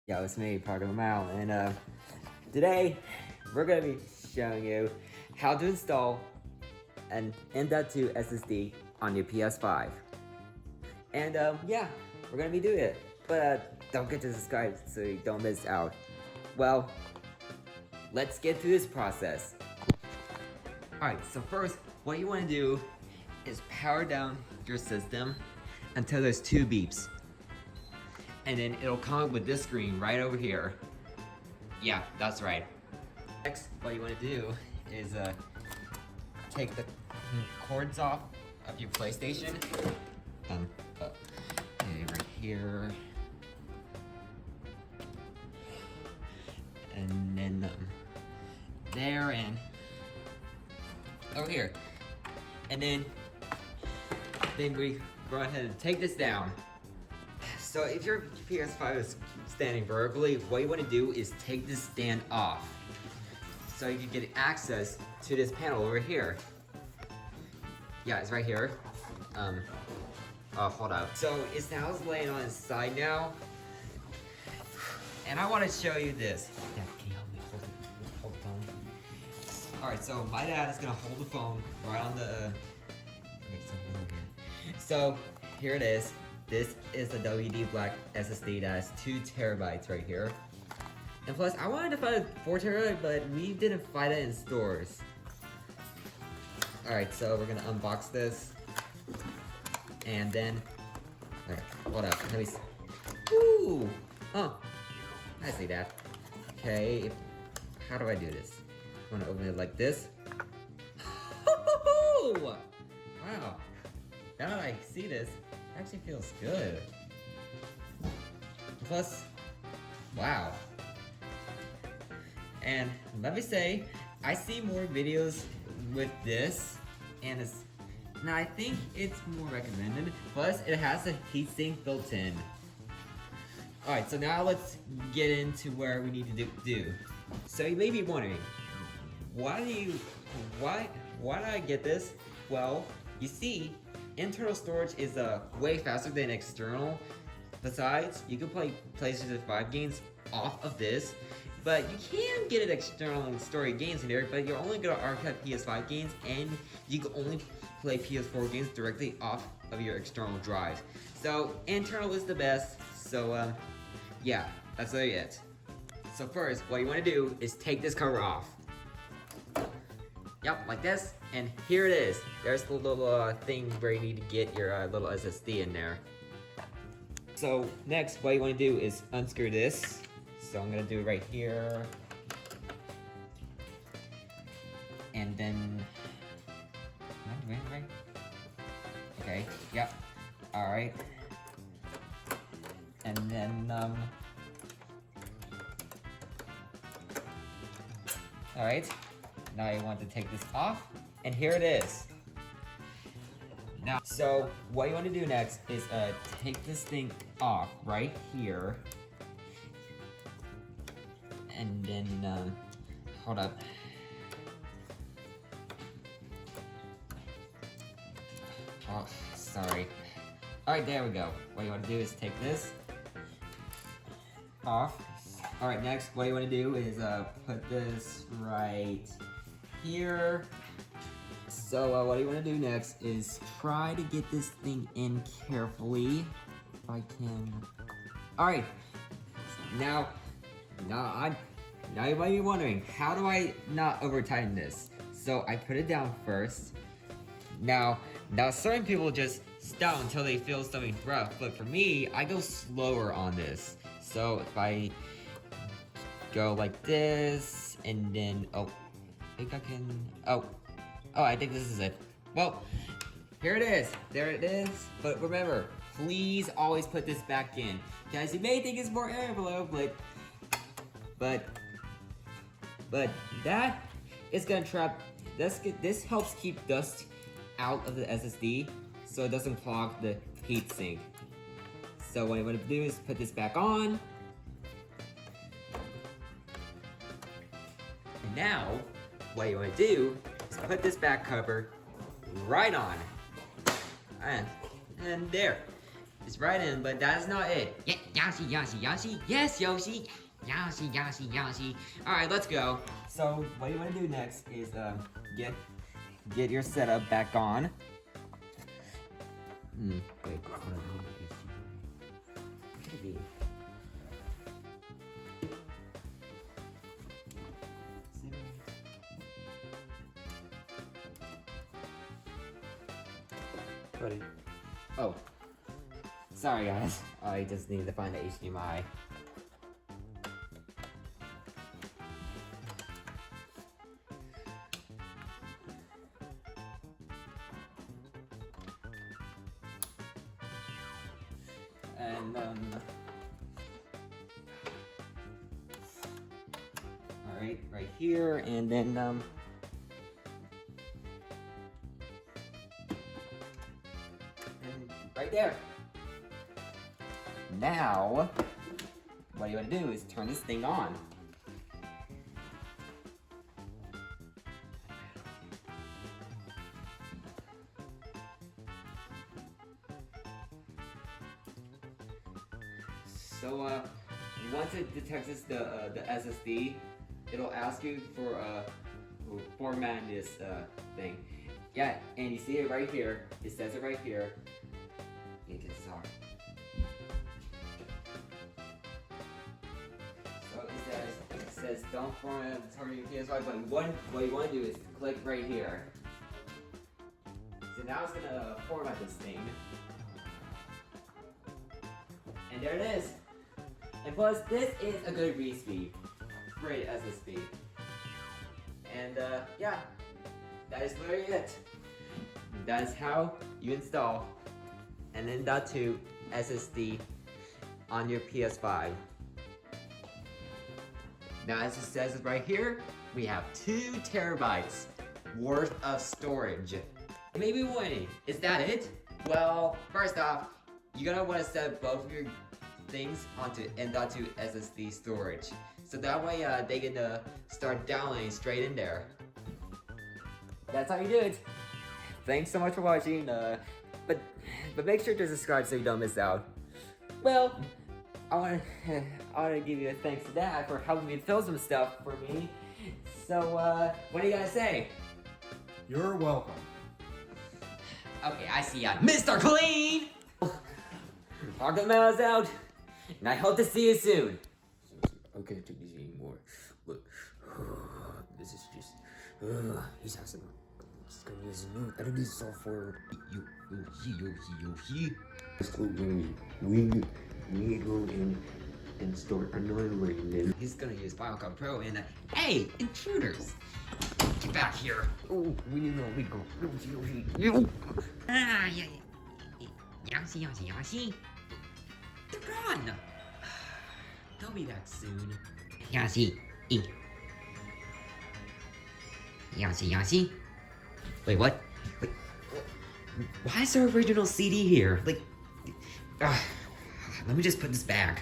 Yo, it's me, Parker Mal, and today we're gonna be showing you how to install an M.2 SSD on your PS5. And yeah, we're gonna be doing it, but don't forget to subscribe so you don't miss out. Well, let's get through this process. Alright, so first, what you wanna do is power down your system until there's 2 beeps. And then it'll come up with this screen right over here. Yeah, that's right. Next, what you want to do is take the cords off of your PlayStation. Okay, right here. And then there and over here. And then we go ahead and take this down. So if your PS5 is standing vertically, what you want to do is take this stand off so you can get access to this panel over here. Yeah, it's right here. Oh, hold up. So it's now laying on its side now. And I want to show you this. Dad, can you help me hold the phone? Alright, so my dad is going to hold the phone right on the... So here it is. This is the WD Black SSD that has 2 terabytes right here. And plus, I wanted to find a 4 terabyte, but we didn't find it in stores. Alright, so we're gonna unbox this. And then, okay, hold up, let me see. Ooh! Oh, I see that. Okay, how do I do this? I'm gonna open it like this. Wow! Now that I see this, it actually feels good. Plus, wow. And let me say, I see more videos with this, and now I think it's more recommended. Plus, it has a heatsink built in. Alright, so now let's get into where we need to do. So you may be wondering, why did I get this? Well, you see, internal storage is way faster than external. Besides, you can play PlayStation 5 games off of this, but you can get an external storage games in there, but you're only gonna archive PS5 games, and you can only play PS4 games directly off of your external drive. So internal is the best. So yeah, that's really it. So first, what you want to do is take this cover off. Yep, like this, and here it is. There's the little thing where you need to get your little SSD in there. So next, what you want to do is unscrew this. So I'm gonna do it right here. And then, am I doing it right? Okay, yep, all right. And then, all right. Now you want to take this off, and here it is. Now, so what you want to do next is take this thing off right here, and then hold up. Oh, sorry. All right, there we go. What you want to do is take this off. All right, next, what you want to do is put this right here. So what you want to do next is try to get this thing in carefully, if I can. All right, now you might be wondering, how do I not over tighten this? So I put it down first. Now certain people just stop until they feel something rough, but for me, I go slower on this. So if I go like this, and then, oh, I think I can, oh, I think this is it. Well, here it is, there it is, but remember, please always put this back in. Guys, you may think it's more airflow, but that is gonna trap, this helps keep dust out of the SSD, so it doesn't clog the heatsink. So what you want to do is put this back on. And now, what you want to do is put this back cover right on. And there. It's right in, but that's not it. Yeah. Yoshi, Yoshi, Yoshi. Yes, Yoshi. Yoshi, Yoshi, Yoshi. Alright, let's go. So what you want to do next is get your setup back on. Wait, hold on. Maybe. Buddy. Oh. Sorry guys. I just needed to find the HDMI. And alright, right here, and then and right there. Now, what you want to do is turn this thing on. So once it detects the SSD, it'll ask you for format this thing. Yeah, and you see it right here. It says it right here. You can start. So it says don't format target your PS5, but what you want to do is click right here. So now it's gonna format this thing. And there it is. And plus, this is a good read speed. Great SSD. And yeah, that is literally it. That is how you install an M.2 SSD on your PS5. Now, as it says right here, we have 2 terabytes worth of storage. Maybe wondering, is that it? Well, first off, you're gonna want to set both of your things onto M.2 SSD storage, so that way they can start downloading straight in there. That's how you do it. Thanks so much for watching. But make sure to subscribe so you don't miss out. Well, I want to give you a thanks to Dad for helping me film some stuff for me. So what do you guys say? You're welcome. Okay, I see ya, Mr. Clean. Arkham Mouse out, and I hope to see you soon. I can't take these anymore. Look, this is just. He's asking. He's gonna use a new editing software. Let's go in. We go in and start another rating. He's gonna use Final Cut Pro and hey, intruders! Get back here! Oh, we need no legal. Ah, yeah. Yoshi, Yoshi, Yoshi. They're gone. They'll be back soon. Yoshi, Yoshi, Yoshi. Wait, what? Wait, why is there original CD here? Like, let me just put this back.